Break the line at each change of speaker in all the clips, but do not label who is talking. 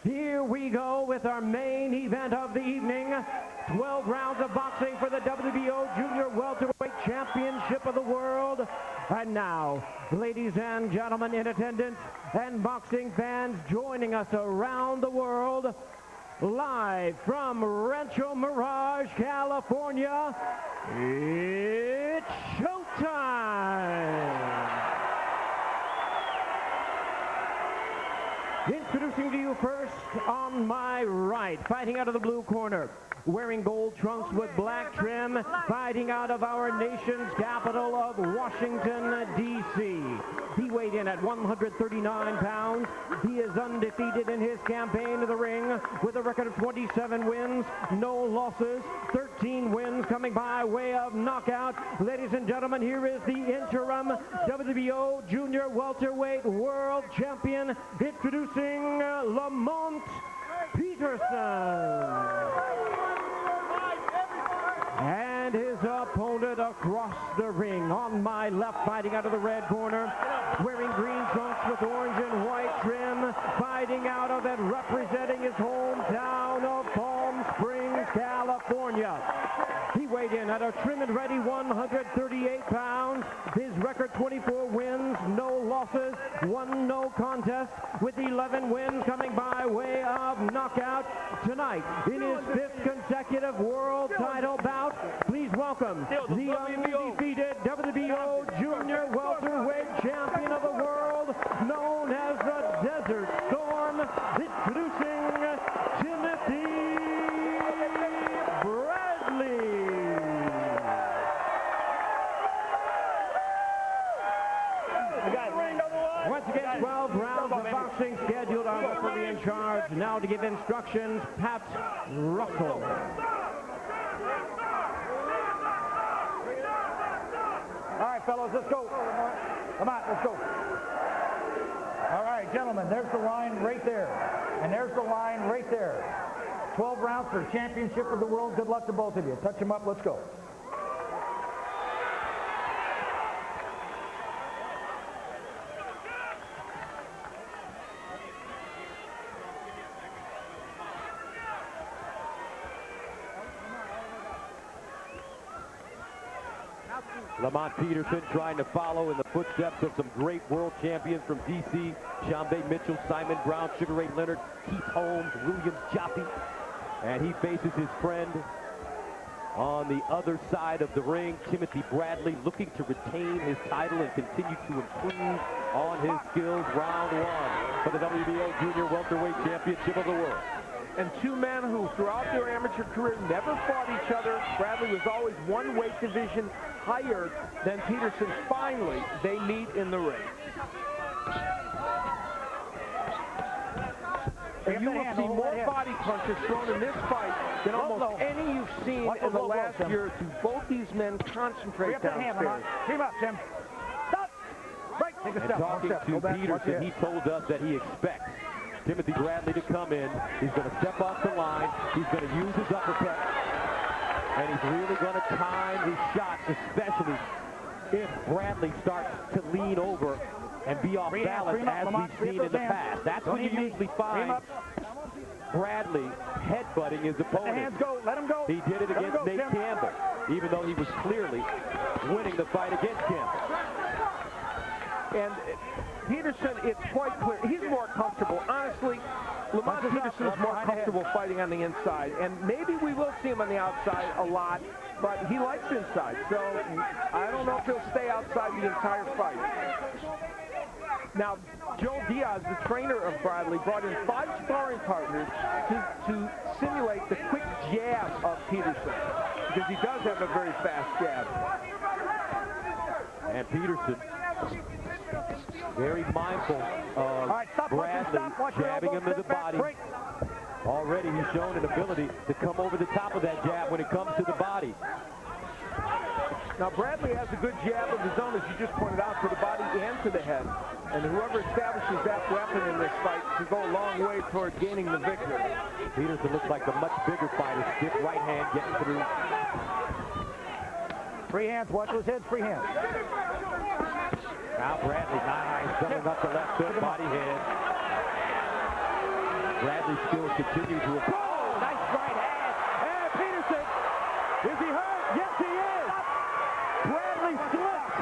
Here we go with our main event of the evening. 12 rounds of boxing for the WBO Junior Welterweight Championship of the World. And now, ladies and gentlemen in attendance and boxing fans joining us around the world, live from Rancho Mirage, California, it's showtime! Introducing to you first, on my right, fighting out of the blue corner, wearing gold trunks with black trim, fighting out of our nation's capital of Washington, D.C. He weighed in at 139 pounds. He is undefeated in his campaign to the ring with a record of 27 wins, no losses, 13 wins coming by way of knockout. Ladies and gentlemen, here is the interim WBO Junior Welterweight World Champion, introducing Lamont Peterson. And his opponent across the ring. On my left, fighting out of the red corner, wearing green trunks with orange and white trim, fighting out of and representing his hometown of Palm Springs, California. He weighed in at a trim and ready 138 pounds. His record 24 wins, no losses, 1 no contest, with 11 wins coming by way of knockout. Tonight, in his 5th consecutive world title bout, please welcome the undefeated WBO Junior Welterweight Champion of the world, known as the Desert Storm, introducing Timothy Bradley. Once again, 12 rounds of boxing scheduled. Our referee in charge now to give instructions, Pat Russell.
All right, fellows, let's go. Come on, let's go. All right, gentlemen, there's the line right there. And there's the line right there. 12 rounds for championship of the world. Good luck to both of you. Touch them up. Let's go.
Lamont Peterson trying to follow in the footsteps of some great world champions from D.C. Shambe Mitchell, Simon Brown, Sugar Ray Leonard, Keith Holmes, William Jaffe. And he faces his friend on the other side of the ring, Timothy Bradley, looking to retain his title and continue to improve on his skills. Round 1 for the WBO Junior Welterweight Championship of the World.
And two men who, throughout their amateur career, never fought each other. Bradley was always one weight division higher than Peterson. Finally, they meet in the ring. And you will see more body punches thrown in this fight than almost any you've seen in the last year or two. Both these men concentrate downstairs.
Team up, Tim. Stop. Break. Take a step.
Talking to Peterson, he told us that he expects Timothy Bradley to come in. He's going to step off the line. He's going to use his uppercut. And he's really going to time his shots, especially if Bradley starts to lean over and be off balance, as we've seen in the past. That's when you usually find Bradley headbutting his opponent.
Hands go. Let him go.
He did it against Nate Campbell, even though he was clearly winning the fight against Campbell.
And Peterson, it's quite clear, he's more comfortable. Honestly, Lamont Peterson is more comfortable fighting on the inside. And maybe we will see him on the outside a lot, but he likes inside. So I don't know if he'll stay outside the entire fight. Now, Joe Diaz, the trainer of Bradley, brought in 5 sparring partners to simulate the quick jab of Peterson, because he does have a very fast jab.
And Peterson, very mindful of Bradley jabbing him to the body. Already he's shown an ability to come over the top of that jab when it comes to the body.
Now, Bradley has a good jab of his own, as you just pointed out, to the body and to the head. And whoever establishes that weapon in this fight can go a long way toward gaining the victory.
Peterson looks like the much bigger fighter. Stiff right hand getting through.
Free hands. Watch those heads. Free hands.
Now Bradley, nice, coming up the left hook, body head. Bradley's skills continue to improve.
Oh, nice right hand. And Peterson, is he hurt? Yes, he is. Bradley slipped.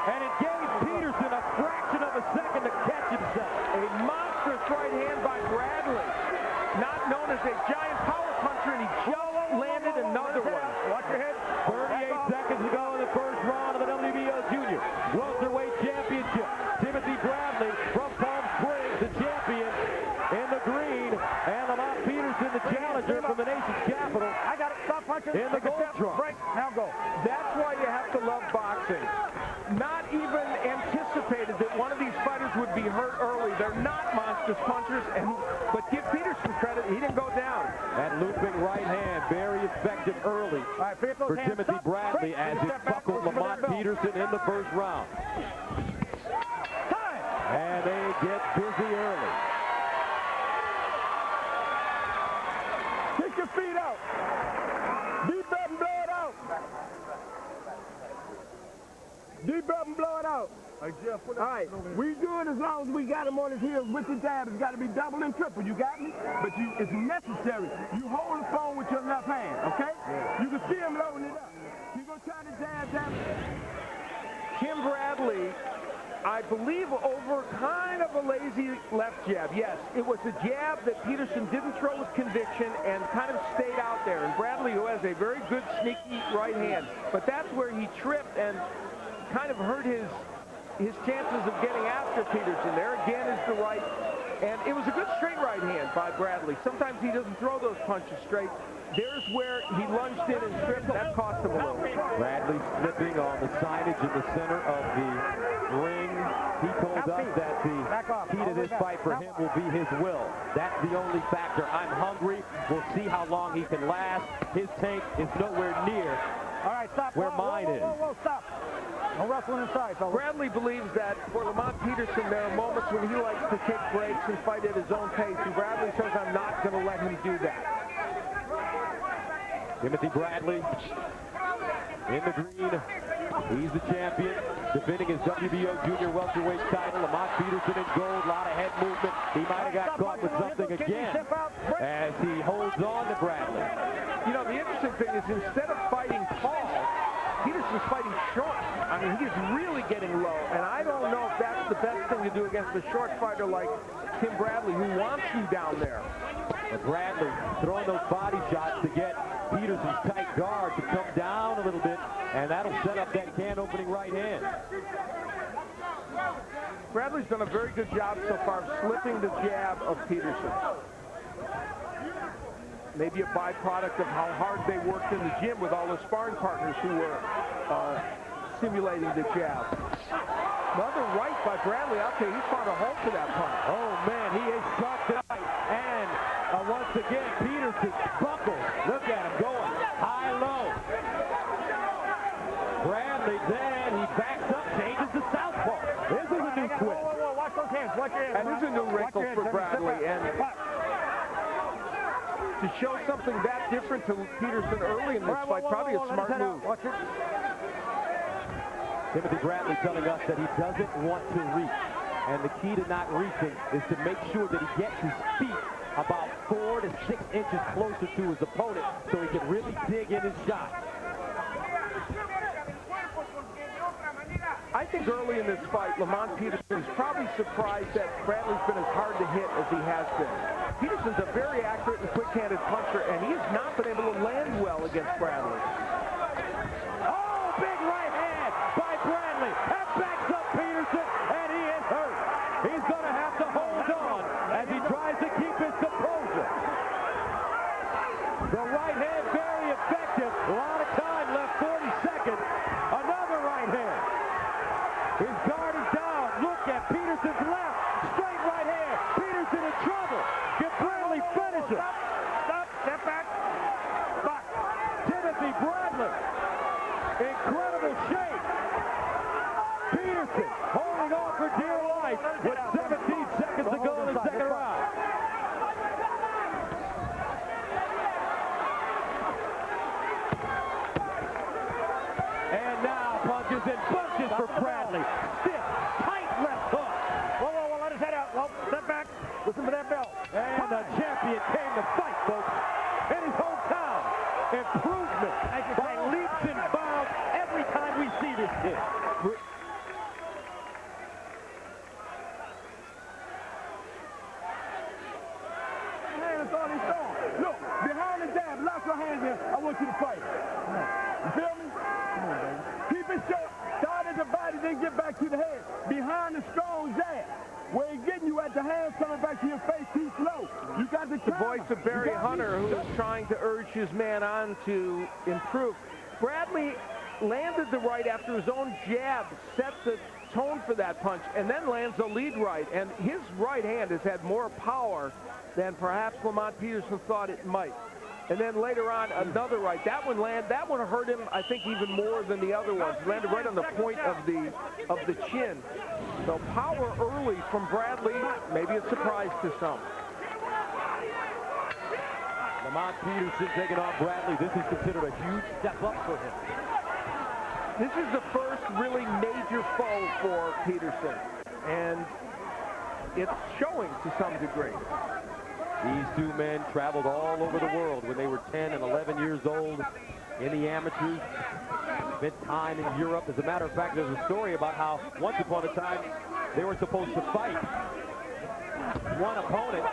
And it gave Peterson a fraction of a second to catch himself.
A monstrous right hand by Bradley. Not known as a giant power puncher, and he just landed another one.
Watch your head.
38 seconds to go in the first round of the WBO Junior Welterweight Championship. Timothy Bradley from Palm Springs, the champion in the green, and Lamont Peterson, the challenger from the nation's capital,
I got it. Stop punching.
in the
Take a
gold
step.
trunks.
Break. Now go.
That's why you have to love boxing. Not even anticipated that one of these fighters would be hurt early. They're not monstrous punchers, but give Peterson credit, he didn't go down.
That looping right hand, very effective early
All right, free up those
for
hands.
Timothy
Stop.
Bradley
Break.
as
Take a
it
step back.
buckled
Listen for
Lamont
that bell.
Peterson in the first round.
Time.
And they get busy early.
Kick your feet out. Deep up and blow it out. Deep up and blow it out. All right, we good as long as we got him on his heels with the jab. It's got to be double and triple. You got me? But it's necessary. You hold the phone with your left hand, okay? Yeah. You can see him loading it up. You gonna try to jab.
Tim Bradley, I believe, over kind of a lazy left jab. Yes, it was a jab that Peterson didn't throw with conviction and kind of stayed out there. And Bradley, who has a very good sneaky right hand, but that's where he tripped and kind of hurt his chances of getting after Peterson. There again is the right, and it was a good straight right hand by Bradley. Sometimes he doesn't throw those punches straight. There's where he lunged in and tripped. That cost him a little.
Bradley slipping on the signage in the center of the ring. He told us that the key to this fight for him will be his will. That's the only factor. I'm hungry. We'll see how long he can last. His tank is nowhere near
All right, stop.
where mine is.
Whoa, stop. No wrestling inside, fellas.
Bradley believes that for Lamont Peterson, there are moments when he likes to take breaks and fight at his own pace, and Bradley says, I'm not going to let him do that.
Timothy Bradley in the green. He's the champion, defending his WBO Junior Welterweight title. Lamont Peterson in gold, a lot of head movement. He might have got caught with something again as he holds on to Bradley.
You know, the interesting thing is instead of fighting tall, Peterson's fighting short. I mean, he's really getting low, and I don't know if that's the best thing to do against a short fighter like Tim Bradley, who wants you down there.
But Bradley throwing those body shots to get Peterson's tight guard to come down a little bit, and that'll set up that can-opening right hand.
Bradley's done a very good job so far of slipping the jab of Peterson. Maybe a byproduct of how hard they worked in the gym with all the sparring partners who were simulating the jab. Another right by Bradley. I'll tell you, he found a hole to that punch.
Oh, man, he is shot tonight. And once again, Peterson buckles. Look at him going high-low. Bradley then, he backs up, changes to southpaw. This is a new twist.
Whoa, watch those hands. Watch your hands.
And this is a new wrinkle for Bradley. And to show something that different to Peterson early in this fight, probably a smart move.
Watch it.
Timothy Bradley telling us that he doesn't want to reach. And the key to not reaching is to make sure that he gets his feet about 4 to 6 inches closer to his opponent so he can really dig in his shot.
I think early in this fight, Lamont Peterson's probably surprised that Bradley's been as hard to hit as he has been. Peterson's a very accurate and quick-handed puncher, and he has not been able to land well against Bradley.
Oh, big right hand by Bradley. That backs up Peterson, and he is hurt. He's going to have to hold on as he tries to keep his composure. The right hand very effective. A lot of time left, 40 seconds. Another right hand. His guard is down. Look at Peterson's left. Straight right hand. Peterson in trouble. Can Bradley finish him?
Stop. Step back. Back.
Timothy Bradley. Incredible shape. Peterson holding on for dear life with 17 seconds to go in the second round. And now punches and bunches for Bradley. Stiff, tight left hook.
Whoa, let his head out. Whoa, step back. Listen to that bell.
And
champion came to fight, folks. In his hometown. Improvement by leaps and bounds every time we see this kid.
That's all he's doing. Look, behind the jab, lock your hands in. I want you to fight. You feel me? Come on, baby. Keep it short. Start at the body, then get back to the head. Behind the strong jab. Where he's getting you at the hands coming back to your face too slow. You got the
voice of Barry Hunter, who is trying to urge his man on to improve. Bradley landed the right after his own jab, set the tone for that punch, and then lands a lead right. And his right hand has had more power than perhaps Lamont Peterson thought it might. And then later on, another right. That one hurt him, I think, even more than the other ones. He landed right on the point of the chin. So power early from Bradley, maybe a surprise to some.
Lamont Peterson taking on Bradley. This is considered a huge step up for him.
This is the first really major foe for Peterson, and it's showing to some degree.
These two men traveled all over the world when they were 10 and 11 years old in the amateurs. Spent time in Europe. As a matter of fact, there's a story about how once upon a time they were supposed to fight one opponent.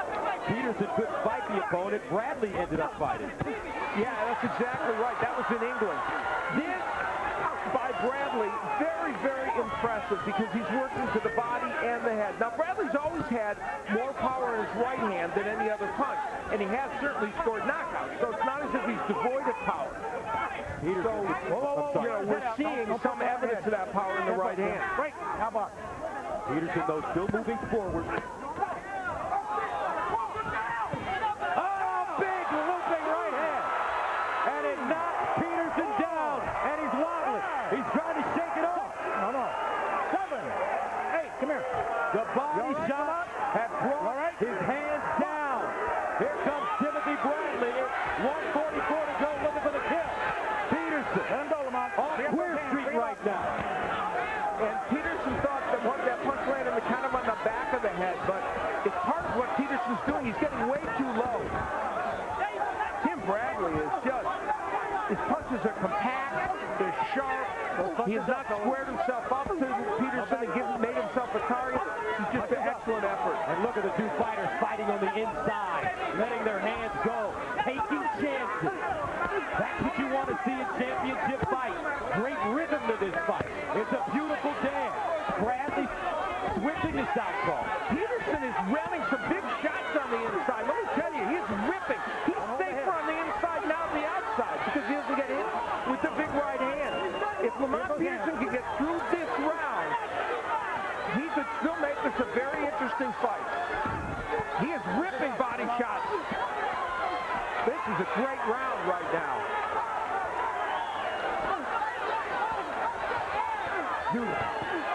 Peterson couldn't fight the opponent. Bradley ended up fighting.
Yeah, that's exactly right. That was in England. This by Bradley, very, very impressive because he's working to the body and the head. Now, Bradley's always had more power in his right hand than any other punch, and he has certainly scored knockouts, so it's not as if he's devoid of power.
Peterson,
we're seeing some evidence of that power in the right hand.
Right. How about?
Peterson, though, still moving forward.
Oh, big looping right hand. And it knocks Peterson down, and he's wobbling. He's trying to shake it off.
No. 7. 8. Come here.
The body shot had brought his hands down. Here comes Timothy Bradley. 1:44 to go, looking for the kill. Peterson on Queer Street right now.
And Peterson thought that that punch landed kind of on the back of the head, but it's part of what Peterson's doing. He's getting way too low. Tim Bradley is just, his punches are compact, they're sharp. He has not squared himself up to Peterson and made himself a target. He's just an excellent effort.
And look at the two fighters fighting on the inside, letting their hands go, taking chances. That's what you want to see in championship fights. Great rhythm to this fight. It's a beautiful dance. Bradley switching to southpaw.
Peterson is ramming some big shots on the inside. Let me tell you, he's ripping. He's safer on the inside now than the outside because he doesn't get hit with the big right hand. If Lamont Peterson can get through this round, he could still make this a very interesting fight. He is ripping body shots. This is a great round right now.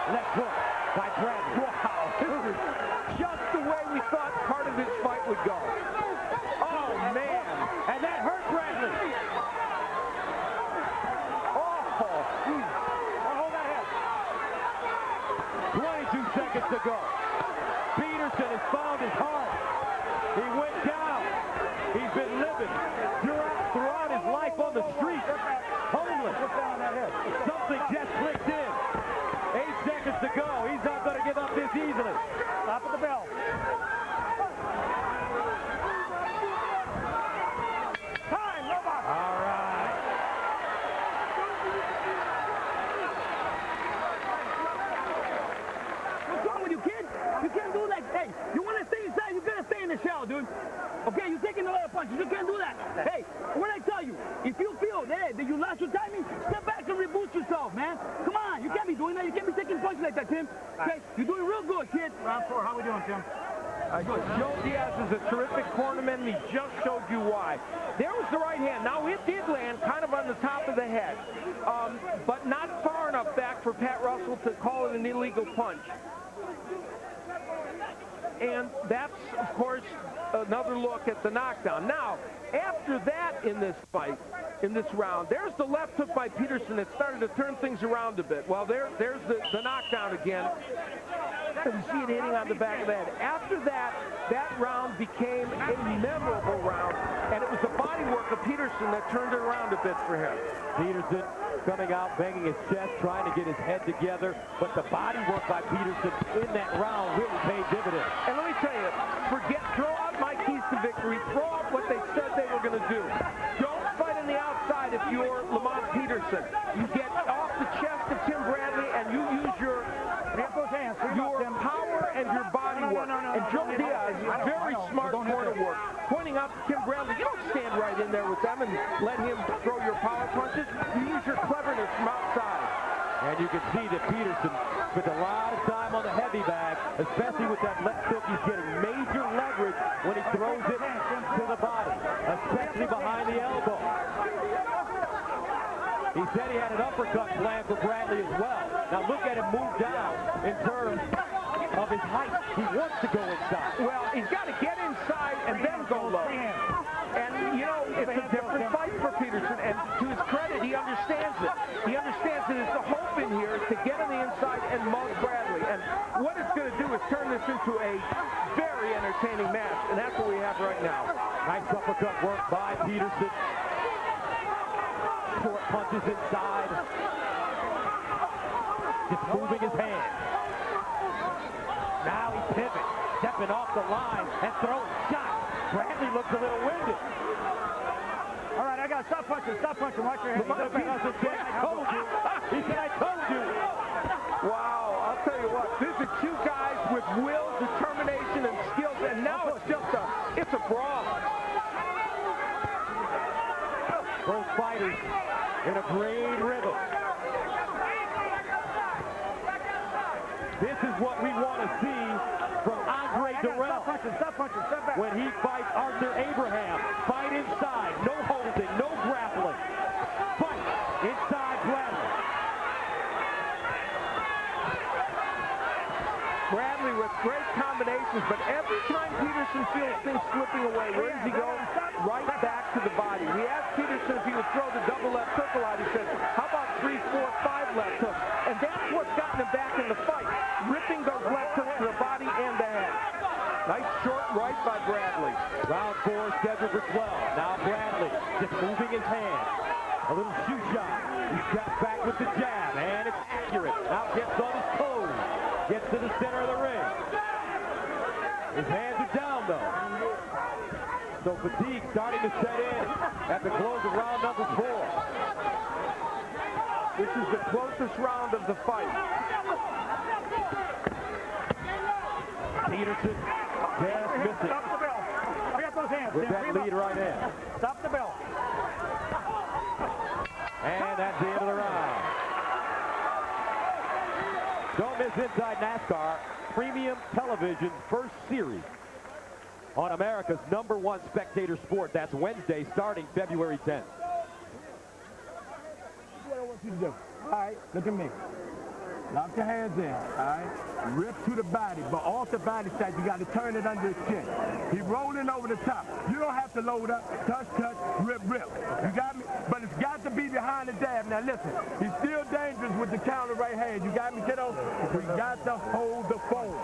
Left hook by Bradley.
Wow, this is just the way we thought part of this fight would go. Oh, man.
And that hurt Bradley.
Hold that head.
22 seconds to go. Peterson has found his heart. He went down. He's been living throughout his life on the street. Homeless. Something just clicked in. 8 seconds to go. He's not going to give up this easily.
Stop at the bell. Time, nobody.
All right.
What's wrong with you, kid? You can't do that. Hey, you want to stay inside, you got to stay in the shell, dude. Okay, you're taking a lot of punches. You can't do that. Hey, what I tell you, if you feel that you lost your timing, step back and reboot yourself, man. Come on, you can't be doing that. You can't be taking punches like that, Tim. Okay, you're doing real good, kid.
Round 4. How we doing, Tim?
Joe Diaz is a terrific cornerman, and he just showed you why. There was the right hand. Now, it did land kind of on the top of the head, but not far enough back for Pat Russell to call it an illegal punch. And that's, of course, another look at the knockdown. Now, after that in this fight, in this round, there's the left hook by Peterson that started to turn things around a bit. Well, there's the knockdown again. You see it hitting on the back of the head. After that, that round became a memorable Peterson that turned it around a bit for him.
Peterson coming out, banging his chest, trying to get his head together, but the body work by Peterson in that round really paid dividends.
And let me tell you, throw out my keys to victory, throw out what they said they were going to do. Don't fight on the outside if you're Lamont Peterson. You get off the chest of Tim Bradley and you use your power and your body work. And Joe Diaz, very smart corner work, pointing out to Tim Bradley, you don't stand right in there with them and let him throw your power punches. You use your cleverness from outside.
And you can see that Peterson spent a lot of time on the heavy bag, especially with that left hook. He's getting major leverage when he throws it to the body, especially behind the elbow. He said he had an uppercut planned for Bradley as well. Now look at him move down in terms of his height. He wants to go inside.
Well, he's got to get inside and then go low. And, you know, it's a different fight for Peterson. And to his credit, he understands it. He understands that the hope in here is to get on the inside and mug Bradley. And what it's going to do is turn this into a very entertaining match. And that's what we have right now.
Nice uppercut work by Peterson. Short punches inside. Just moving his hands. Now he pivots, stepping off the line and throwing shots. Bradley looks a little winded.
All right, I got to stop punching, watch your head.
He said, I told you.
Wow, I'll tell you what, these are two guys with will, determination, and skills, and now it's a brawl.
Both fighters in a great rhythm. This is what we want to see from Andre Durrell.
Stop punching, step back.
When he fights Arthur Abraham. Fight inside, no holding, no grappling. Fight inside Bradley.
Bradley with great combinations, but every time Peterson feels things slipping away, where does he go? Right back to the body. We asked Peterson if he would throw the double left hook a lot. He said, how about 3, 4, 5 left hooks? And that's what's gotten him back in the fight, ripping those left hooks to the body and the head. Nice short right by Bradley.
Round 4 scheduled for 12. Now Bradley just moving his hand. A little shoe shot. He steps back with the jab, and it's accurate. Now gets on his toes. Gets to the center of the ring. His hands are down, though. So fatigue starting to set in at the close of round number 4.
This is the closest round of the fight.
Peterson just missing.
Stop the bell. I got those hands.
With that lead right in.
Stop the bell.
And that's the end of the round. Don't miss Inside NASCAR, premium television first series on America's #1 spectator sport. That's Wednesday starting February 10th.
What I want you to do. All right, look at me. Lock your hands in, all right? Rip to the body, but off the body side, you got to turn it under his chin. He rolling over the top. You don't have to load up, touch, rip. You got me? But it's got to be behind the jab. Now listen, he's still dangerous with the counter right hand. You got me, kiddo? We got to hold the phone.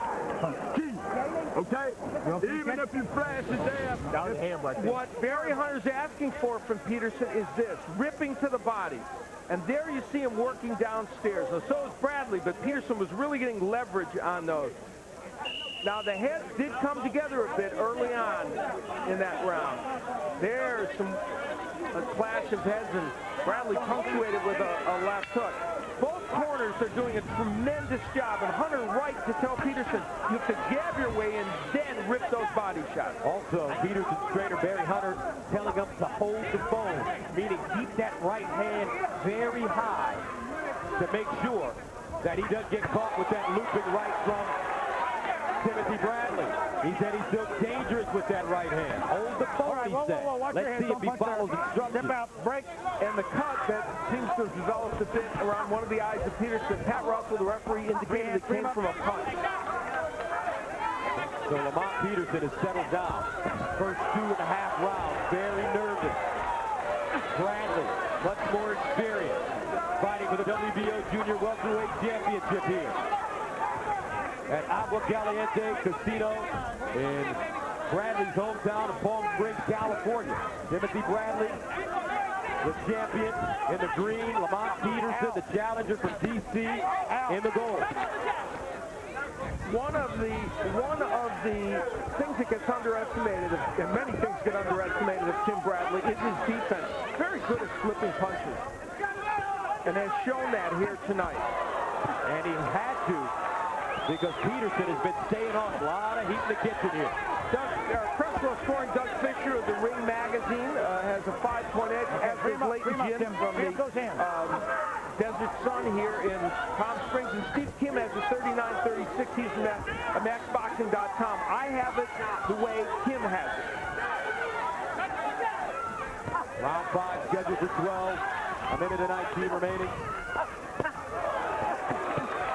Key, okay? Even if you flash the jab.
What Barry Hunter's asking for from Peterson is this, ripping to the body. And there you see him working downstairs. Now, so is Bradley, but Peterson was really getting leverage on those. Now, the heads did come together a bit early on in that round. There's a clash of heads, and Bradley punctuated with a left hook. Both corners are doing a tremendous job, and Hunter right to tell Peterson, you have to jab your way in, then rip those body shots.
Also, Peterson's trainer, Barry Hunter, telling him to hold the phone, meaning keep that right hand very high to make sure that he doesn't get caught with that looping right from Timothy Bradley. He said he's still dangerous with that right hand. Hold the phone, he said. Let's see if he follows instructions.
Step out, break.
And the cut that seems to have developed a bit around one of the eyes of Peterson. Pat Russell, the referee, indicated it came from a punch.
So Lamont Peterson has settled down. First 2.5 rounds, very nervous. Bradley, much more experienced, fighting for the WBO Junior Welterweight Championship here at Agua Caliente Casino in Bradley's hometown of Palm Springs, California. Timothy Bradley the champion in the green, Lamont Peterson, the challenger from D.C. in the gold.
One of the things that gets underestimated, and many things get underestimated of Tim Bradley, is his defense. Very good at flipping punches, and has shown that here tonight.
And he had to, because Peterson has been staying on. A lot of heat in the kitchen here.
Press row scoring Doug Fisher of the Ring Magazine has a 5-point edge, as does Leighton Ginn from the Desert Sun here in Palm Springs. And Steve Kim has a 39-36. He's at MaxBoxing.com. I have it the way Kim has it.
Round 5 scheduled for 12. A minute and 19 remaining.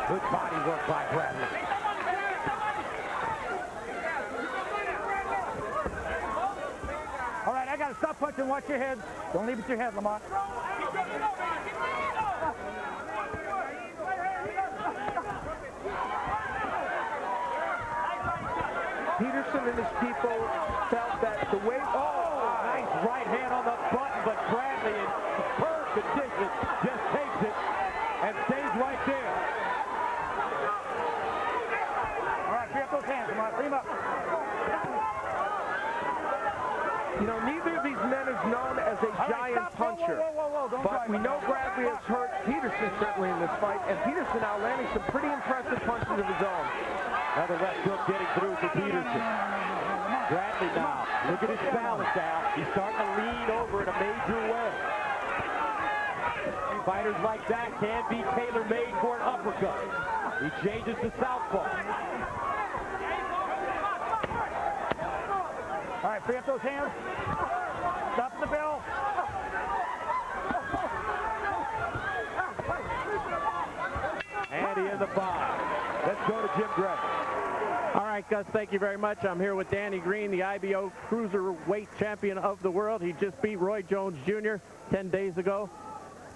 Good body work by Bradley.
All right, I got to stop punching. Watch your head. Don't leave it to your head, Lamont.
Peterson and his people felt that the way...
Nice right hand on the button, but Bradley in superb condition just takes it and stays right there.
All right, free up those hands, Lamont. Free them up.
You know, neither of these men is known as a giant puncher. But we know Bradley has hurt Peterson certainly in this fight, and Peterson now landing some pretty impressive punches of his own.
Now the left hook getting through for Peterson. Bradley now, look at his balance now. He's starting to lean over in a major way. Fighters like that can be tailor-made for an uppercut. He changes to southpaw.
All right, free up those hands. Stop the bell.
And he in the 5. Let's go to Jim Gregory.
All right, Gus, thank you very much. I'm here with Danny Green, the IBO Cruiserweight Champion of the world. He just beat Roy Jones Jr. 10 days ago.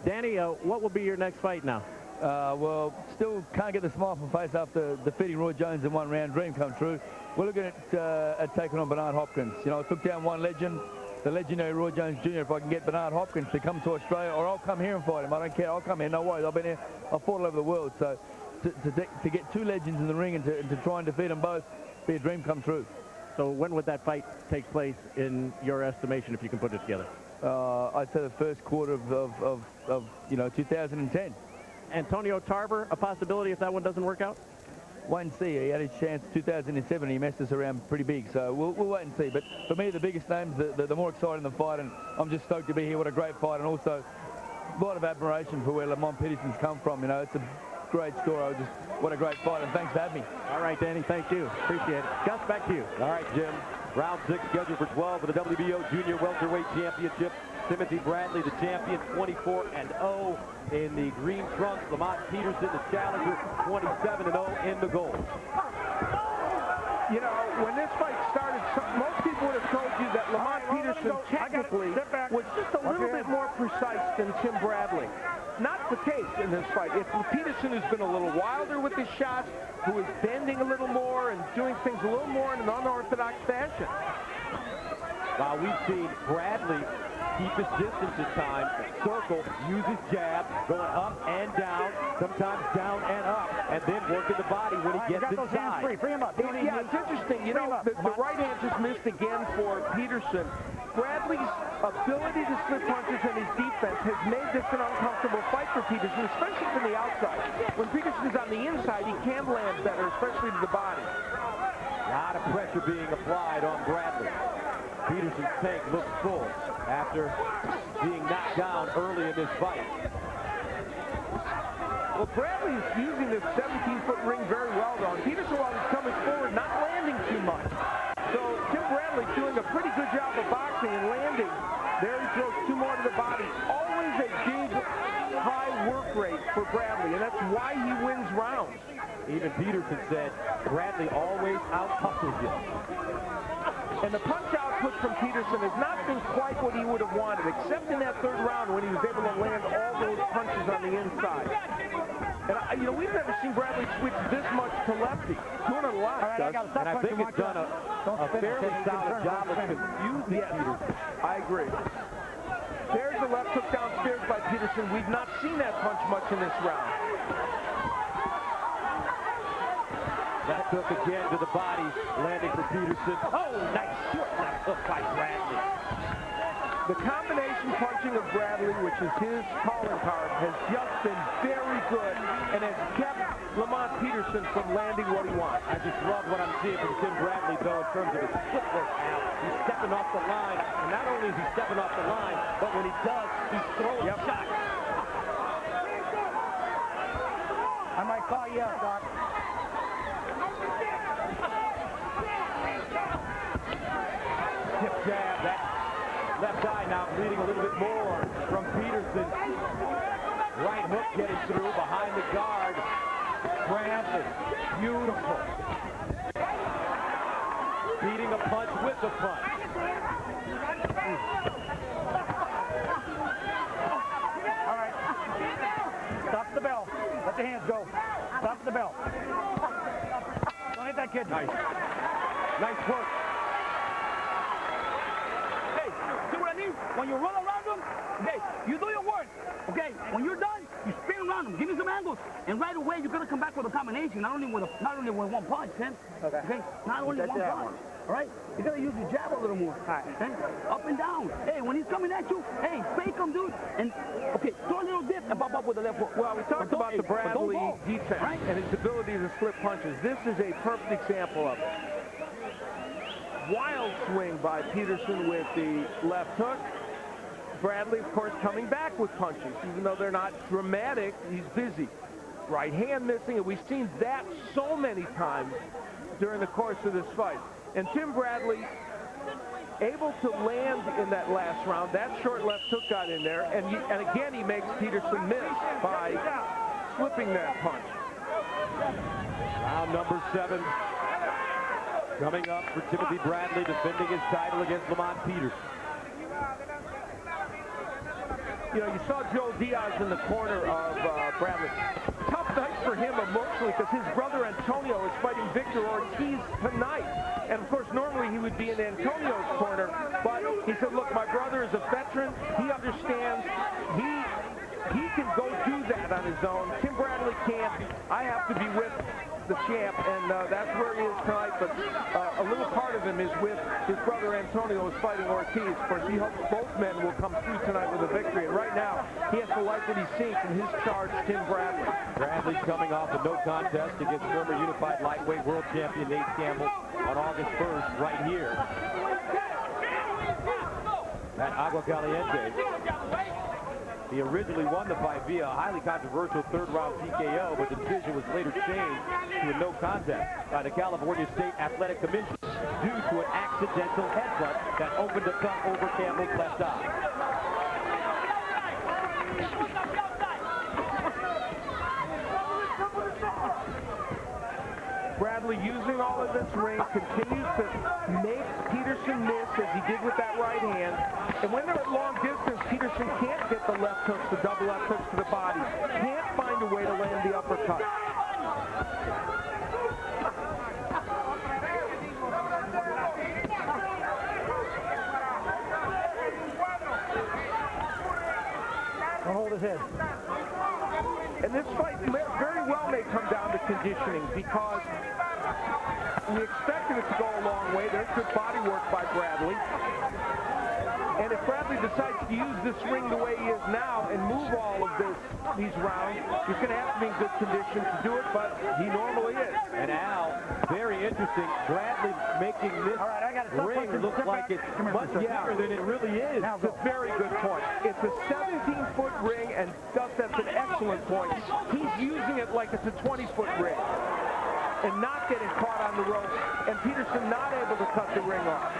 Danny, what will be your next fight now?
Well, still can't get the smile from face after defeating Roy Jones in one round. Dream come true. We're looking at taking on Bernard Hopkins. You know, I took down one legend, the legendary Roy Jones Jr. If I can get Bernard Hopkins to come to Australia, or I'll come here and fight him. I don't care. I'll come here. No worries. I've been here. I've fought all over the world. So to get two legends in the ring and to try and defeat them both, be a dream come true.
So when would that fight take place in your estimation, if you can put it together?
I'd say the first quarter of 2010.
Antonio Tarver, a possibility if that one doesn't work out?
Wait and see. He had his chance 2007. He messed us around pretty big, so we'll wait and see. But for me, the biggest names, the more exciting the fight, and I'm just stoked to be here. What a great fight, and also a lot of admiration for where Lamont Peterson's come from. You know, it's a great story. What a great fight, and thanks for having me.
All right, Danny, thank you. Appreciate it. Gus, back to you.
All right, Jim. Round 6 scheduled for 12 for the WBO Junior Welterweight Championship. Timothy Bradley, the champion, 24-0 in the green trunks. Lamont Peterson, the challenger, 27-0 in the gold.
You know, when this fight started, most people would have told you that Lamont Peterson technically was just a little bit more precise than Tim Bradley. Not the case in this fight. If Peterson has been a little wilder with his shots, who is bending a little more and doing things a little more in an unorthodox fashion.
While we've seen Bradley keep his distance at times, circle, use his jab, going up and down, sometimes down and up, and then working the body when he gets inside.
Free him up.
Yeah, it's interesting. You know, the right hand just missed again for Peterson. Bradley's ability to slip punches and his defense has made this an uncomfortable fight for Peterson, especially from the outside. When Peterson's on the inside, he can land better, especially to the body.
A lot of pressure being applied on Bradley. Peterson's tank looks full after being knocked down early in this fight.
Well, Bradley is using this 17-foot ring very well, though. And Peterson, while he's coming forward, not landing too much. So Tim Bradley doing a pretty good job of boxing and landing. There he throws two more to the body. Always a big, high work rate for Bradley, and that's why he wins rounds.
Even Peterson said Bradley always out-hustles you.
And the punch output from Peterson has not been quite what he would have wanted, except in that third round when he was able to land all those punches on the inside. And, you know, we've never seen Bradley switch this much to lefty. Doing it a lot,
right,
and I think it's done a fairly solid job of confusing Peterson.
I agree. There's the left hook downstairs by Peterson. We've not seen that punch much in this round.
Left hook again to the body, landing for Peterson. Oh, nice short left hook by Bradley.
The combination punching of Bradley, which is his calling card, has just been very good and has kept Lamont Peterson from landing what he wants.
I just love what I'm seeing from Tim Bradley, though, in terms of his footwork now. He's stepping off the line, and not only is he stepping off the line, but when he does, he's throwing shots.
I might call you out, Doc.
Tip jab, that left eye now bleeding a little bit more from Peterson. Right hook getting through behind the guard. Bradley, beautiful. Beating a punch with the punch.
All right. Stop the bell. Let the hands go. Stop the bell. Don't hit that kid.
Nice. Nice work.
Hey, see what I mean? When you roll around them, okay, you do your work. Okay, when you're done, you spin around them, give me some angles, and right away you're gonna come back with a combination, not only with one punch, Tim. Okay, not only one punch. All right, you gotta use your jab a little more. All right, okay? Up and down. Hey, when he's coming at you, hey, fake him, dude, and okay, throw a little dip and pop up with the left hook.
Well, we talked about the Bradley defense and his ability to slip punches. This is a perfect example of it. Wild swing by Peterson with the left hook. Bradley, of course, coming back with punches. Even though they're not dramatic, he's busy. Right hand missing, and we've seen that so many times during the course of this fight. And Tim Bradley able to land in that last round. That short left hook got in there, and again he makes Peterson miss by slipping that punch.
Round number 7 coming up for Timothy Bradley, defending his title against Lamont Peterson.
You know, you saw Joe Diaz in the corner of Bradley. Tough night for him emotionally because his brother Antonio is fighting Victor Ortiz tonight. And of course, normally he would be in Antonio's corner, but he said, look, my brother is a veteran. He understands. He can go do that on his own. Tim Bradley can't. I have to be with the champ, and that's where he is tonight. But a little part of him is with his brother Antonio, who's fighting Ortiz. Of course, he hopes both men will come through tonight with a victory. And right now, he has to like what he's seeing from his charge, Tim Bradley.
Bradley's coming off a no contest against former unified lightweight world champion Nate Campbell on August 1st, right here at Agua Caliente. He originally won the fight via a highly controversial third-round TKO, but the decision was later changed to a no contest by the California State Athletic Commission due to an accidental headbutt that opened a cut over Campbell's left eye.
Bradley, using all of this ring, continues to make Peterson miss as he did with that right hand. And when they're at long distance, Peterson can't get the left hooks, the double left hooks to the body. Can't find a way to land the uppercut.
Don't hold his head.
And this fight very well may come down to conditioning because we expected it to go a long way. There's good body work by Bradley. And if Bradley decides to use this ring the way he is now and move all of these rounds, he's going to have to be in good condition to do it, but he normally is.
And Al, very interesting, Bradley making this ring look like it's much bigger than it really is.
It's a very good point. It's a 17-foot ring, and Gus, that's an excellent point. He's using it like it's a 20-foot ring and not getting caught on the rope, and Peterson not able to cut the ring off.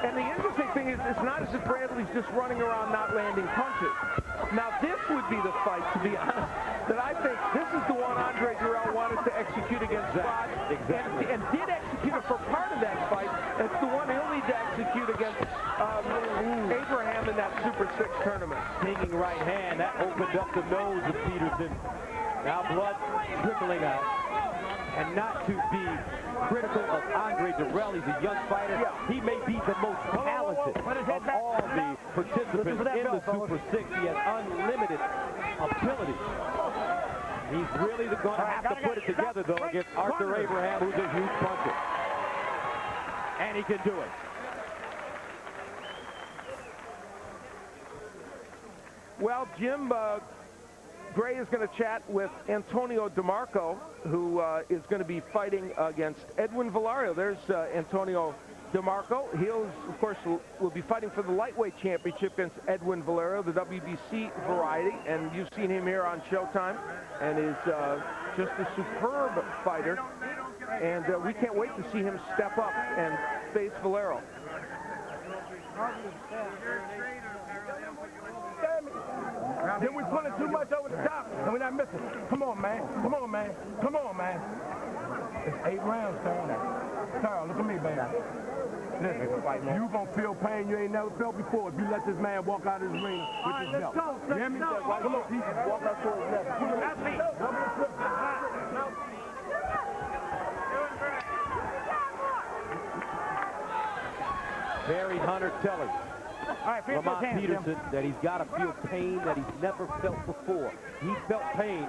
And the interesting thing is, it's not as if Bradley's just running around not landing punches. Now, this would be the fight, to be honest, that I think this is the one Andre Durrell wanted to execute against Scott, and did execute it for part of that fight. It's the one he'll need to execute against Abraham in that Super 6 tournament.
Pinging right hand, that opened up the nose of Peterson. Now blood trickling out. And not to be critical of Andre Durrell, he's a young fighter. He may be the most talented of all the participants in the Super 6. He has unlimited ability. He's really going to have to put it together, though, against Arthur Abraham, who's a huge puncher. And he can do it.
Well, Jim, Gray is going to chat with Antonio DeMarco, who is going to be fighting against Edwin Valario. There's Antonio DeMarco. He'll, of course, will be fighting for the lightweight championship against Edwin Valario, the WBC variety. And you've seen him here on Showtime, and is just a superb fighter. And we can't wait to see him step up and face Valario.
Then we pulling too much over the top, and we're not missing. Come on, man. Come on, man. Come on, man. It's 8 rounds, Carl, look at me, baby. Listen, you gonna feel pain you ain't never felt before if you let this man walk out of his ring with his belt. You hear me? Come on, walk out to his left.
Barry Hunter telling Lamont Peterson that he's got to feel pain that he's never felt before. He felt pain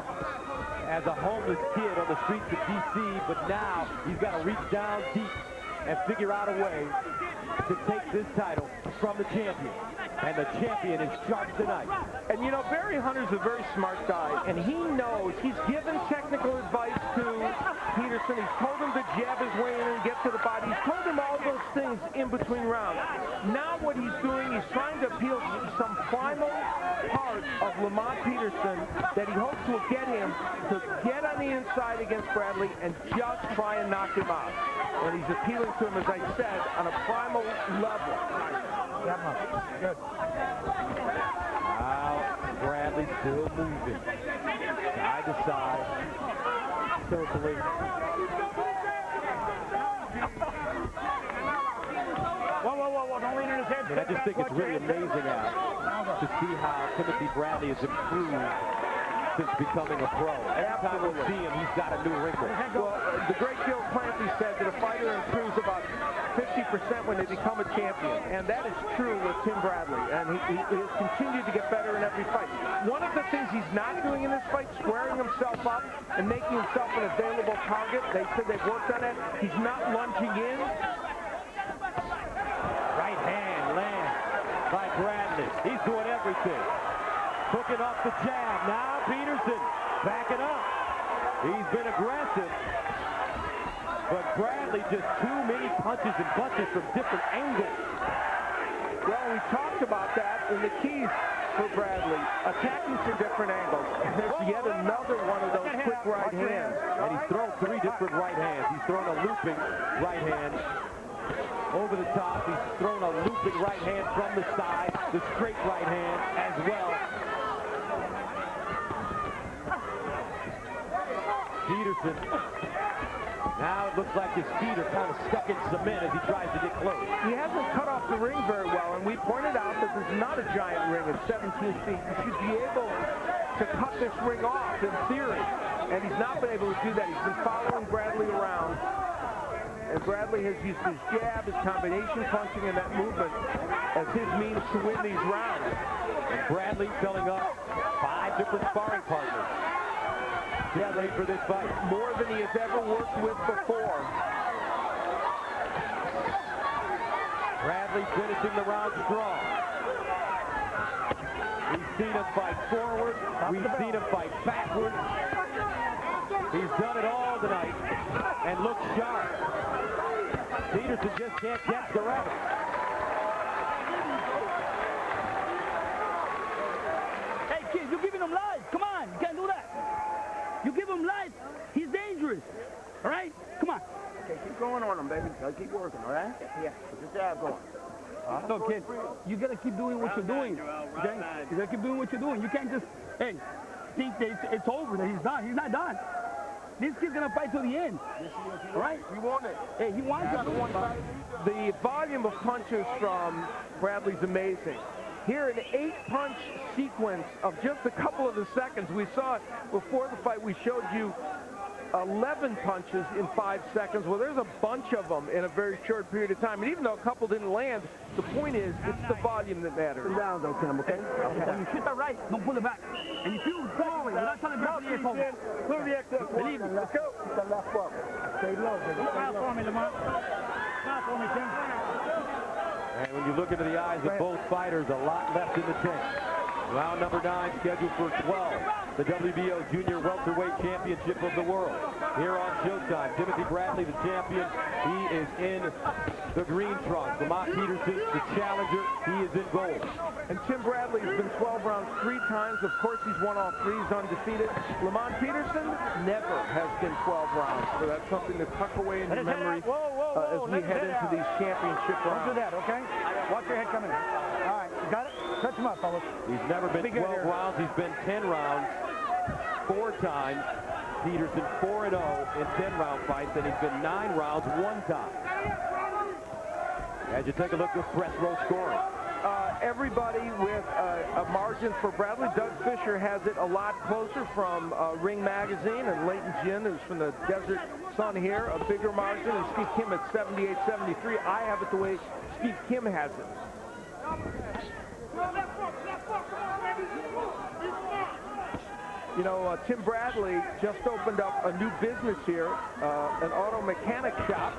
as a homeless kid on the streets of D.C., but now he's got to reach down deep and figure out a way to take this title from the champion. And the champion is sharp tonight.
And, you know, Barry Hunter's a very smart guy, and he knows he's given technical advice to Peterson. He's told him to jab his way in and get to the body. He's told him all those things in between rounds. Now what he's doing, he's trying to appeal to some primal part of Lamont Peterson that he hopes will get him to get on the inside against Bradley and just try and knock him out. And he's appealing to him, as I said, on a primal level. Good.
Now Bradley still moving. Side to side. Circling.
Whoa, don't lean in his head.
And I just think it's really amazing, Al, to see how Timothy Bradley has improved since becoming a pro. Every time we see him, he's got a new wrinkle.
Well, the great Gil Clancy said that a fighter improves about 50% when they become a champion, and that is true with Tim Bradley, and he has continued to get better in every fight. One of the things he's not doing in this fight, squaring himself up and making himself an available target. They said they've worked on that. He's not lunging in.
Right hand lands by Bradley. He's doing everything. Hooking off the jab. Now Peterson backing up. He's been aggressive. But Bradley just too many punches and punches from different angles.
Well, we talked about that in the keys for Bradley, attacking from different angles. And there's yet another one of those quick right hands.
And he's thrown 3 different right hands. He's thrown a looping right hand over the top. He's thrown a looping right hand from the side, the straight right hand as well. Peterson. Now it looks like his feet are kind of stuck in cement as he tries to get close.
He hasn't cut off the ring very well, and we pointed out that there's not a giant ring of 17 feet. You should be able to cut this ring off in theory, and he's not been able to do that. He's been following Bradley around, and Bradley has used his jab, his combination punching, and that movement as his means to win these rounds.
And Bradley filling up 5 different sparring partners. Get ready for this fight.
More than he has ever worked with before.
Bradley finishing the round strong. We've seen him fight forward. We've seen him fight backward. He's done it all tonight and looks sharp. Peterson just can't catch the rabbit.
Hey, kid, you're giving him life. Come on, you can't do that. You give him life, he's dangerous. All right? Come on.
Okay, keep going on him, baby. Gotta keep working, all right? Yeah. Put your jab going.
So, kid, you gotta keep doing what you're doing. Okay? You gotta keep doing what you're doing. You can't just, hey, think that it's over, that he's done. He's not done. This kid's gonna fight to the end. All right?
You want it.
Hey, he wants it.
The volume of punches from Bradley's amazing. Here, an 8-punch sequence of just a couple of the seconds. We saw it before the fight. We showed you 11 punches in 5 seconds. Well, there's a bunch of them in a very short period of time. And even though a couple didn't land, the point is it's the volume that matters.
Sit down, though, Tim, okay?
When you shoot that right, don't pull it back. And if you fall away without telling me it's over.
Clear the exit.
Believe me.
Let's go. The left foot. Stay low, baby.
Smile for me, Lamont. Smile for me, Tim.
And when you look into the eyes of both fighters, a lot left in the tank. Round number 9 scheduled for 12. The WBO Junior Welterweight Championship of the world. Here on Showtime, Timothy Bradley, the champion. He is in the green trunks. Lamont Peterson, the challenger. He is in gold.
And Tim Bradley has been 12 rounds 3 times. Of course, he's won all 3. He's undefeated. Lamont Peterson never has been 12 rounds. So that's something to tuck away in your memory as we head into these championship rounds.
Don't do that, okay? Watch your head coming in. All right, you got it? Touch him up, fellas.
He's never been 12 rounds. He's been 10 rounds 4 times. Peterson 4-0 in 10-round fights, and he's been 9 rounds 1 time. As you take a look at press row scoring.
Everybody with a margin for Bradley. Doug Fisher has it a lot closer from Ring Magazine, and Leighton Jin, who's from the Desert Sun here, a bigger margin, and Steve Kim at 78-73. I have it the way Steve Kim has it. You know, Tim Bradley just opened up a new business here, an auto mechanic shop,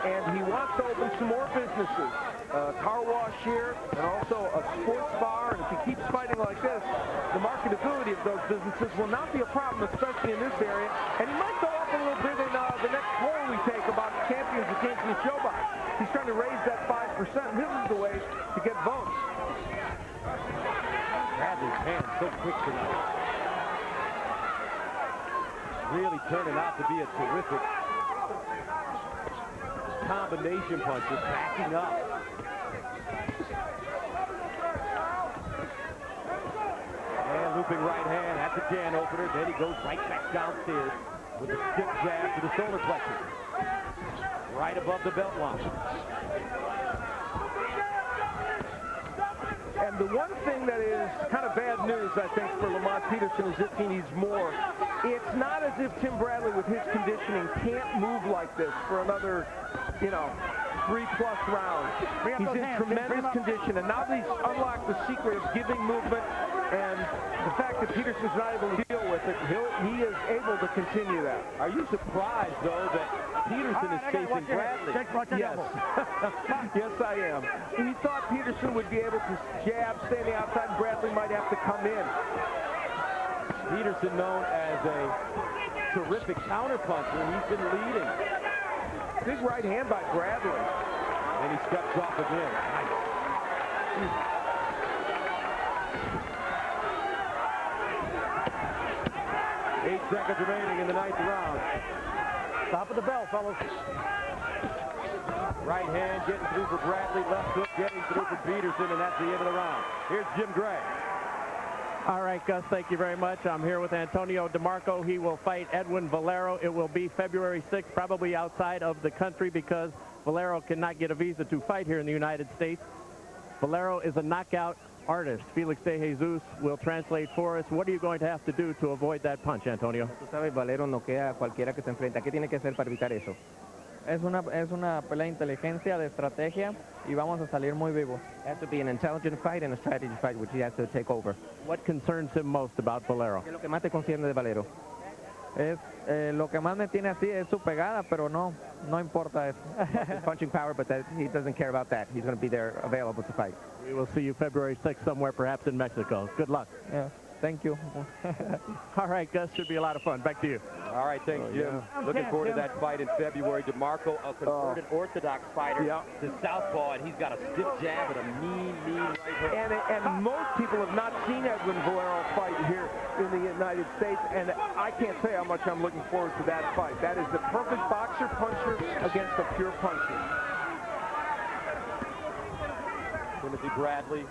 and he wants to open some more businesses. Car wash here, and also a sports bar, and if he keeps fighting like this, the marketability of those businesses will not be a problem, especially in this area, and he might go up a little bit in the next poll we take about champions who came from the show box. He's trying to raise that 5%, and this is the way to get votes.
Bradley's hands so quick tonight. Really turning out to be a terrific combination puncher, backing up. And looping right hand, that's a can opener. Then he goes right back downstairs with a stiff jab to the solar plexus. Right above the belt line.
And the one thing that is kind of bad news, I think, for Lamont Peterson is if he needs more. It's not as if Tim Bradley, with his conditioning, can't move like this for another, 3+ rounds. He's in tremendous condition, and now he's unlocked the secret of giving movement, and the fact that Peterson's not able to deal with it, he is able to continue that.
Are you surprised, though, that Peterson is facing Bradley?
Yes. Yes, I am. We thought Peterson would be able to jab, stay on the outside, and Bradley might have to come in.
Peterson, known as a terrific counterpuncher, he's been leading.
Big right hand by Bradley.
And he steps off again. Nice. 8 seconds remaining in the 9th round.
Top of the bell, fellas.
Right hand getting through for Bradley, left hook getting through for Peterson, and that's the end of the round. Here's Jim Gray.
All right, Gus, thank you very much. I'm here with Antonio DeMarco. He will fight Edwin Valero. It will be February 6th, probably outside of the country because Valero cannot get a visa to fight here in the United States. Valero is a knockout artist. Felix De Jesus will translate for us. What are you going to have to do to avoid that punch, Antonio?
Tú sabes, Valero noquea a cualquiera que se enfrenta. ¿Qué tiene que hacer para evitar eso? Es una pelea de inteligencia, de estrategia, y vamos a salir muy vivos.
It has to be an intelligent fight and a strategy fight, which he has to take over. What concerns him most about Valero?
¿Qué es lo que más te concierne de Valero? Lo que más me tiene así es su pegada, pero no importa eso.
His punching power, but he doesn't care about that. He's going to be there available to fight. We will see you February 6th somewhere, perhaps in Mexico. Good luck.
Yeah, thank you.
All right, Gus, should be a lot of fun. Back to you.
All right, thanks, Jim. Looking forward to that fight in February. DeMarco, a converted Orthodox fighter, to southpaw, and he's got a stiff jab and a mean right hook.
And most people have not seen Edwin Valero fight here in the United States, and I can't say how much I'm looking forward to that fight. That is the perfect boxer-puncher against a pure puncher.
Timothy Bradley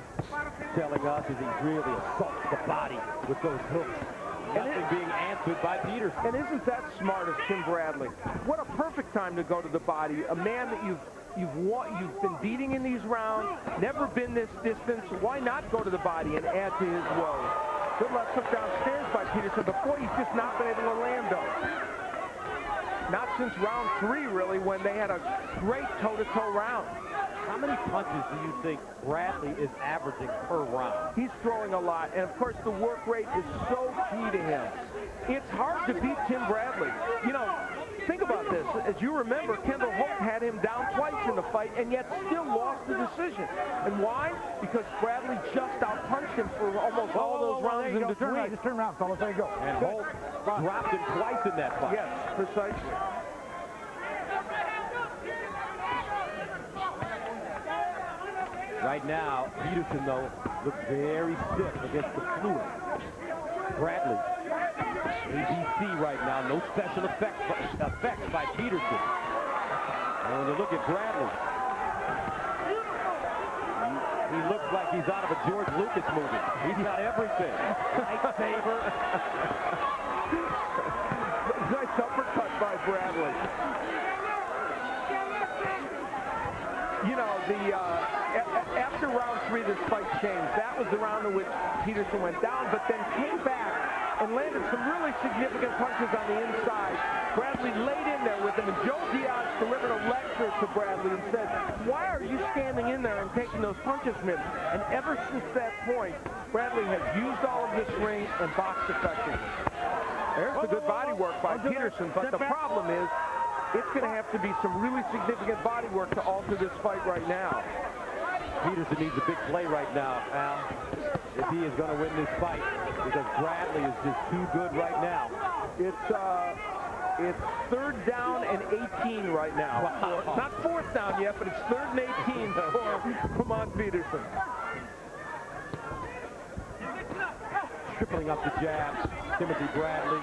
telling us as he really assaults the body with those hooks. Nothing being answered by Peterson.
And isn't that smart of Tim Bradley? What a perfect time to go to the body. A man that you've been beating in these rounds, never been this distance. Why not go to the body and add to his woes? Good left hook downstairs by Peterson, but boy, he's just not been able to land those. Not since round 3, really, when they had a great toe-to-toe round.
How many punches do you think Bradley is averaging per round?
He's throwing a lot, and of course the work rate is so key to him. It's hard to beat Tim Bradley. You know, think about this. As you remember, Kendall Holt had him down twice in the fight and yet still lost the decision. And why? Because Bradley just outpunched him for almost all those rounds in between.
Just turn around, fellas. There you go.
And Holt dropped him twice in that fight.
Yes, precisely.
Right now, Peterson, though, looks very stiff against the fluid. Bradley, ABC right now, no special effects by Peterson. And when you look at Bradley, he looks like he's out of a George Lucas movie. He's got everything. Lightsaber.
Nice uppercut by Bradley. You know, after round 3, this fight changed. That was the round in which Peterson went down, but then came back and landed some really significant punches on the inside. Bradley laid in there with him, and Joe Diaz delivered a lecture to Bradley and said, "Why are you standing in there and taking those punches from him?" And ever since that point, Bradley has used all of this ring and boxed effectively. There's the good body work by Peterson, but the problem is, it's going to have to be some really significant body work to alter this fight right now.
Peterson needs a big play right now, Al, if he is going to win this fight, because Bradley is just too good right now.
It's 3rd down and 18 right now.
Wow.
Not 4th down yet, but it's 3rd and 18 for Lamont Peterson.
Tripling up the jabs, Timothy Bradley.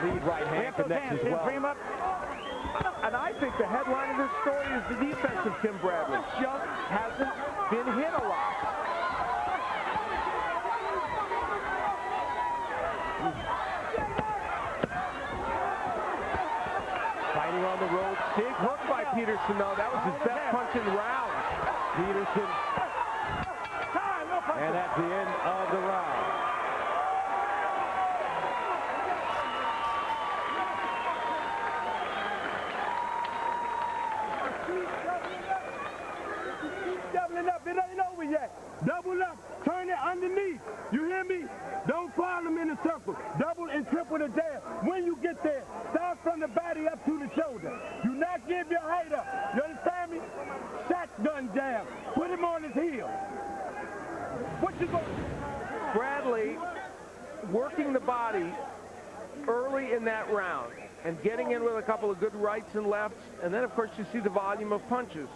Lead right hand connects as well.
And I think the headline of this story is the defense of Tim Bradley. Just hasn't been hit a lot. Fighting on the road. Big hook by Peterson, though. That was his best punch in the round.
Peterson. And that's the end of the round.
Doubling up, it ain't over yet. Double up, turn it underneath. You hear me? Don't follow them in a circle. Double and triple the jab. When you get there, start from the body up to the shoulder. Do not give your height up. You understand me? Shotgun jab. Put him on his heel. What you going to do?
Bradley working the body early in that round and getting in with a couple of good rights and lefts, and then of course you see the volume of punches.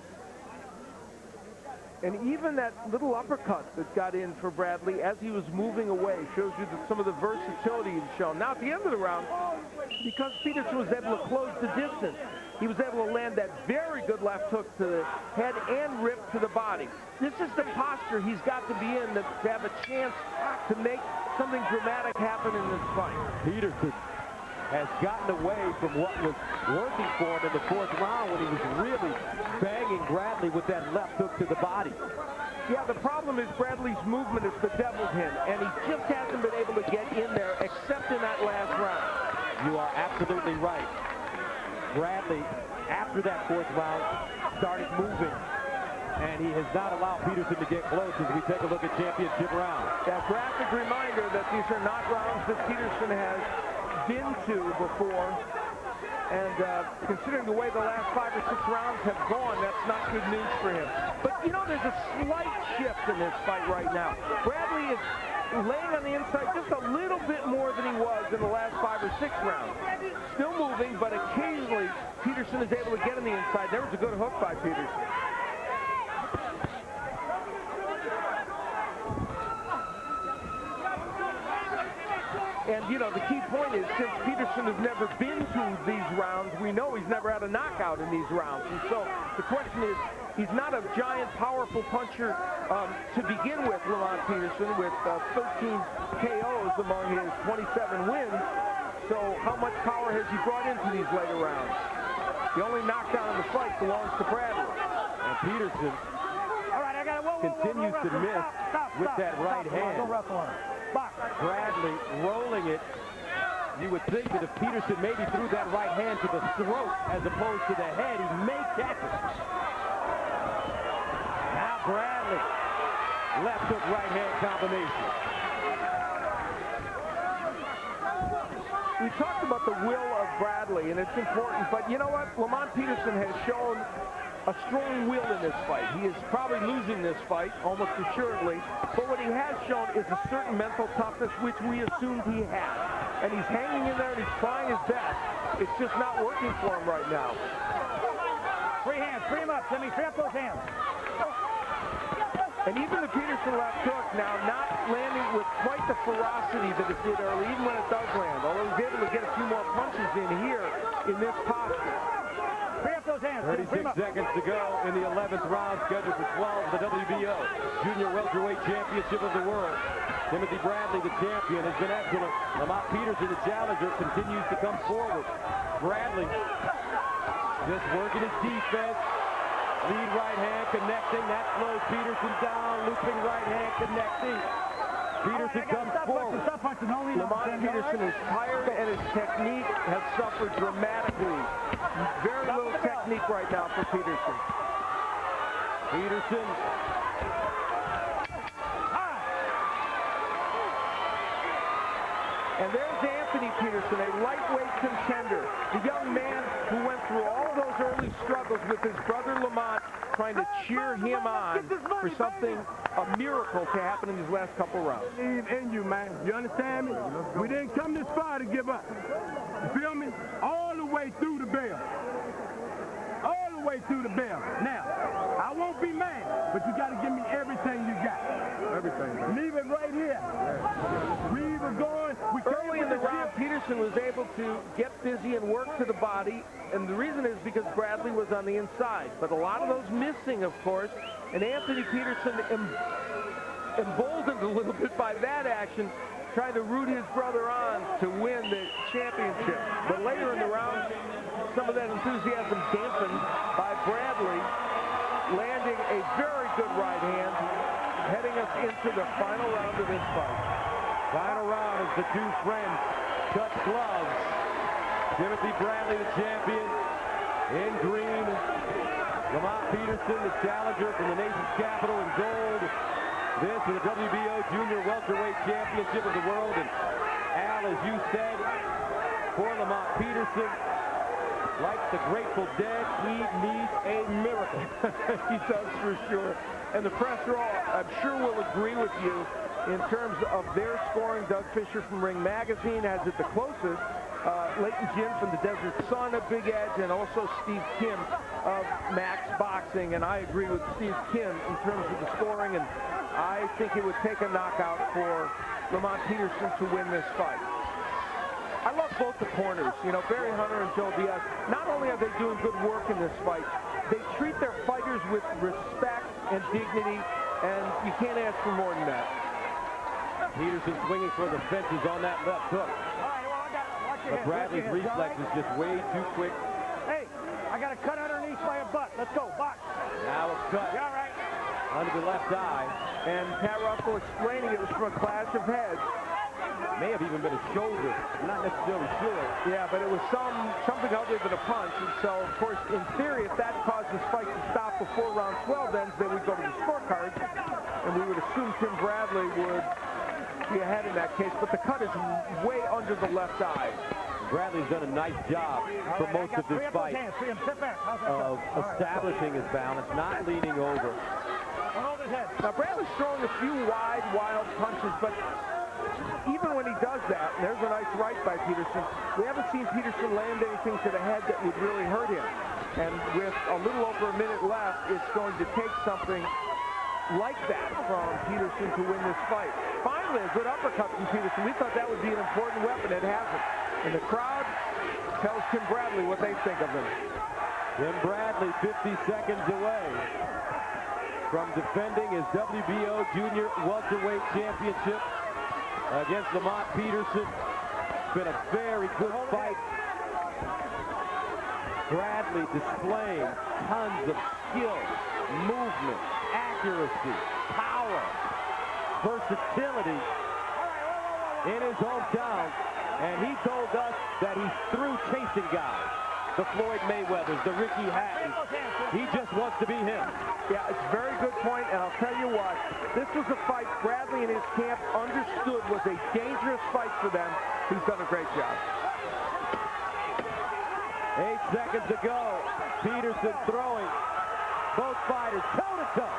And even that little uppercut that got in for Bradley as he was moving away shows you that some of the versatility he's shown. Now at the end of the round, because Peterson was able to close the distance, he was able to land that very good left hook to the head and rip to the body. This is the posture he's got to be in to have a chance to make something dramatic happen in this fight.
Peterson has gotten away from what was working for him in the 4th round when he was really banging Bradley with that left hook to the body.
Yeah, the problem is Bradley's movement has bedeviled him, and he just hasn't been able to get in there except in that last round.
You are absolutely right. Bradley, after that 4th round, started moving, and he has not allowed Peterson to get close as we take a look at championship round.
That graphic reminder that these are not rounds that Peterson has been to before, and considering the way the last 5 or 6 rounds have gone, that's not good news for him. But you know, there's a slight shift in this fight right now. Bradley is laying on the inside just a little bit more than he was in the last 5 or 6 rounds. Still moving, but occasionally Peterson is able to get on the inside. There was a good hook by Peterson. And, you know, the key point is, since Peterson has never been to these rounds, we know he's never had a knockout in these rounds. And so the question is, he's not a giant, powerful puncher to begin with, Lamont Peterson, with 13 KOs among his 27 wins. So how much power has he brought into these later rounds? The only knockdown in the fight belongs to Bradley.
And Peterson continues to miss with that right hand.
Don't wrestle on it. Box.
Bradley rolling it. You would think that if Peterson maybe threw that right hand to the throat as opposed to the head, he may catch it. Now Bradley, left hook right hand combination.
We talked about the will of Bradley, and it's important, but you know what? Lamont Peterson has shown a strong will in this fight. He is probably losing this fight, almost assuredly, but what he has shown is a certain mental toughness, which we assumed he had. And he's hanging in there and he's trying his best. It's just not working for him right now.
Free hands, free him up, Timmy, free up those hands.
And even the Peterson left hook now not landing with quite the ferocity that it did early, even when it does land. Although he's able to get a few more punches in here in this posture.
Free up those hands.
36 seconds to go in the 11th round, scheduled for 12, the WBO Junior Welterweight Championship of the World. Timothy Bradley, the champion, has been excellent. Lamont Peterson, the challenger, continues to come forward. Bradley just working his defense. Lead right hand connecting. That slows Peterson down. Looping right hand connecting. Peterson comes forward.
Lamont Peterson is tired and his technique has suffered dramatically. Very little technique right now for Peterson.
Peterson.
And there's Anthony Peterson, a lightweight contender. The young man who went through all those early struggles with his brother Lamont, trying to cheer him on for something, a miracle to happen in these last couple rounds.
Believe in you, man. You understand me? We didn't come this far to give up. You feel me? All the way through the bell. All the way through the bell. Now, I won't be mad, but you got to give me everything you got. Everything. Leave it right here. We were going.
Early in the round, Peterson was able to get busy and work to the body, and the reason is because Bradley was on the inside. But a lot of those missing, of course, and Anthony Peterson emboldened a little bit by that action, trying to root his brother on to win the championship. But later in the round, some of that enthusiasm dampened by Bradley landing a very good right hand, heading us into the final round of this fight.
Final round as the two friends touch gloves. Timothy Bradley, the champion, in green. Lamont Peterson, the challenger from the nation's capital, in gold. This is the WBO Junior Welterweight Championship of the World. And Al, as you said, for Lamont Peterson, like the Grateful Dead, he needs a miracle.
He does for sure. And the press row, I'm sure, will agree with you in terms of their scoring. Doug Fisher from Ring Magazine has it the closest. Leighton Jin from the Desert Sun, a big edge, and also Steve Kim of Max Boxing. And I agree with Steve Kim in terms of the scoring, and I think it would take a knockout for Lamont Peterson to win this fight. I love both the corners, you know, Barry Hunter and Joe Diaz. Not only are they doing good work in this fight, they treat their fighters with respect and dignity, and you can't ask for more than that.
Peterson swinging for the fences on that left hook. But Bradley's reflex is just way too quick.
Hey, I got a cut underneath my butt. Let's go, box.
Now a cut.
You all right?
Under the left eye.
And Pat Russell explaining it was from a clash of heads.
May have even been a shoulder. I'm not necessarily sure.
Yeah, but it was something other than a punch. And so, of course, in theory, if that caused this fight to stop before round 12 ends, then we'd go to the scorecards. And we would assume Tim Bradley would be ahead in that case. But the cut is way under the left eye.
Bradley's done a nice job for most of this fight of establishing his balance, not leaning over.
Now, Bradley's throwing a few wide, wild punches, but even when he does that, and there's a nice right by Peterson, we haven't seen Peterson land anything to the head that would really hurt him. And with a little over a minute left, it's going to take something like that from Peterson to win this fight. Finally, a good uppercut from Peterson. We thought that would be an important weapon. It hasn't. And the crowd tells Tim Bradley what they think of him.
Tim Bradley 50 seconds away from defending his WBO Junior Welterweight Championship against Lamont Peterson. It's been a very good fight. Bradley displaying tons of skill, movement, accuracy, power, versatility in his hometown. And he told us that he's through chasing guys. The Floyd Mayweathers, the Ricky Hattons. He just wants to be him.
Yeah, it's a very good point, and I'll tell you what, this was a fight Bradley and his camp understood was a dangerous fight for them. He's done a great job.
8 seconds to go. Peterson throwing. Both fighters toe-to-toe.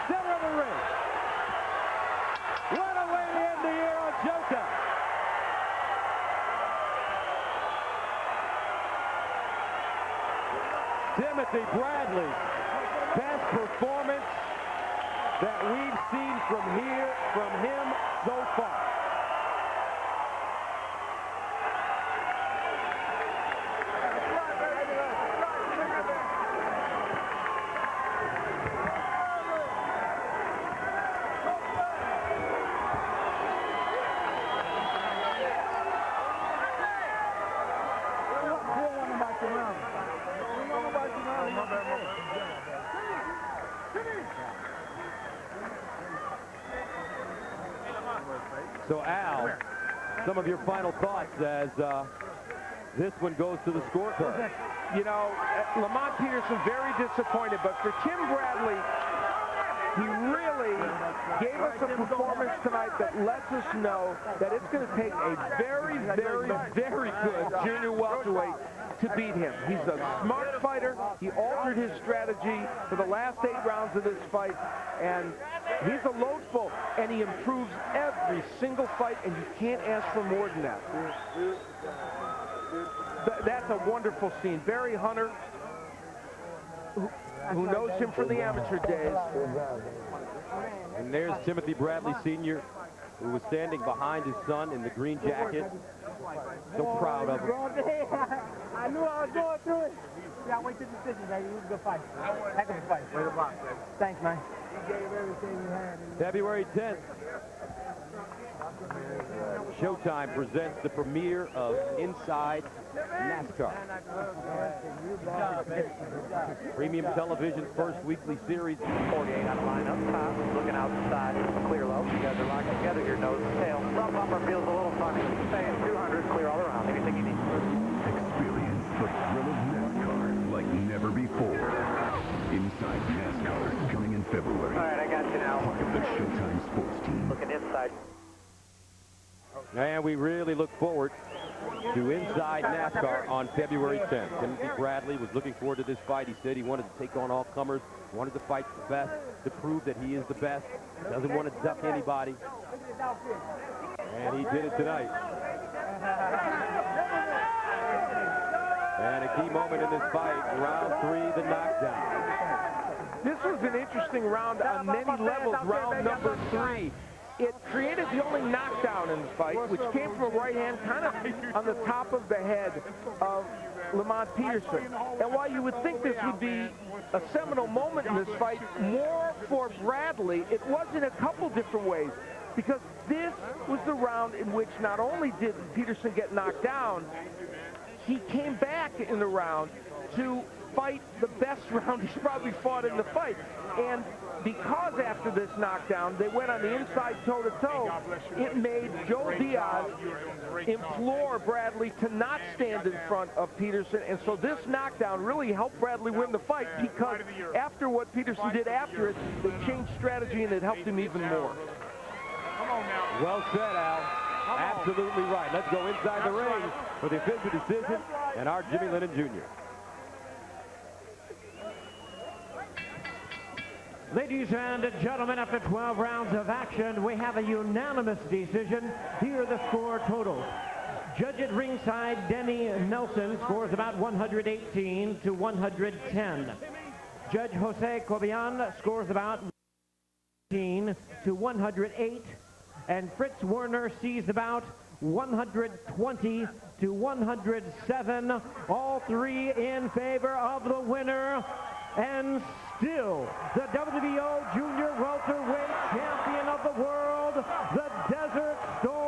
Center of the ring. What a way to end the year on Showtime. Timothy Bradley, best performance that we've seen from him so far. So Al, some of your final thoughts as this one goes to the scorecard.
You know, Lamont Peterson very disappointed, but for Tim Bradley, he really gave us a performance tonight that lets us know that it's going to take a very, very, very good junior welterweight to beat him. He's a smart fighter. He altered his strategy for the last 8 rounds of this fight, and he's a loadful, and he improves every single fight, and you can't ask for more than that. That's a wonderful scene. Barry Hunter, who knows him from the amateur days.
And there's Timothy Bradley Sr., who was standing behind his son in the green jacket. So proud of him.
I knew I was going through it. Yeah, wait to the decision, baby. It was a good fight. Heck of a fight. Way to block, baby. Thanks, man. You gave everything you had.
February 10th. Showtime presents the premiere of Inside NASCAR. Premium Television's first weekly series.
48 on the line up top, looking outside, clear low. You guys are locked together, your nose and tail. Front bumper feels a little funny. Stay at 200, clear all around. Anything you need.
Experience the thrill of NASCAR like never before. Inside NASCAR, coming in February.
All right, I got you now.
Part of the Showtime sports team.
Looking inside.
And we really look forward to Inside NASCAR on February 10th. Timothy Bradley was looking forward to this fight. He said he wanted to take on all comers, wanted to fight the best, to prove that he is the best, doesn't want to duck anybody. And he did it tonight. And a key moment in this fight, round 3, the knockdown.
This was an interesting round on many levels, round number 3. It created the only knockdown in the fight, which came from a right hand kind of on the top of the head of Lamont Peterson. And while you would think this would be a seminal moment in this fight, more for Bradley, it was in a couple different ways. Because this was the round in which not only did Peterson get knocked down, he came back in the round to fight the best round he's probably fought in the fight. And because after this knockdown, they went on the inside toe-to-toe, it made Joe Diaz implore Bradley to not stand in front of Peterson. And so this knockdown really helped Bradley win the fight, because after what Peterson did after it, they changed strategy and it helped him even more.
Well said, Al. Absolutely right. Let's go inside the ring for the official decision and our Jimmy Lennon Jr.
Ladies and gentlemen, after 12 rounds of action, we have a unanimous decision. Here are the score totals. Judge at ringside, Denny Nelson, scores about 118 to 110. Judge Jose Cobian scores about 118 to 108. And Fritz Werner sees about 120 to 107. All three in favor of the winner. And still, the WBO Junior Welterweight Champion of the World, the Desert Storm.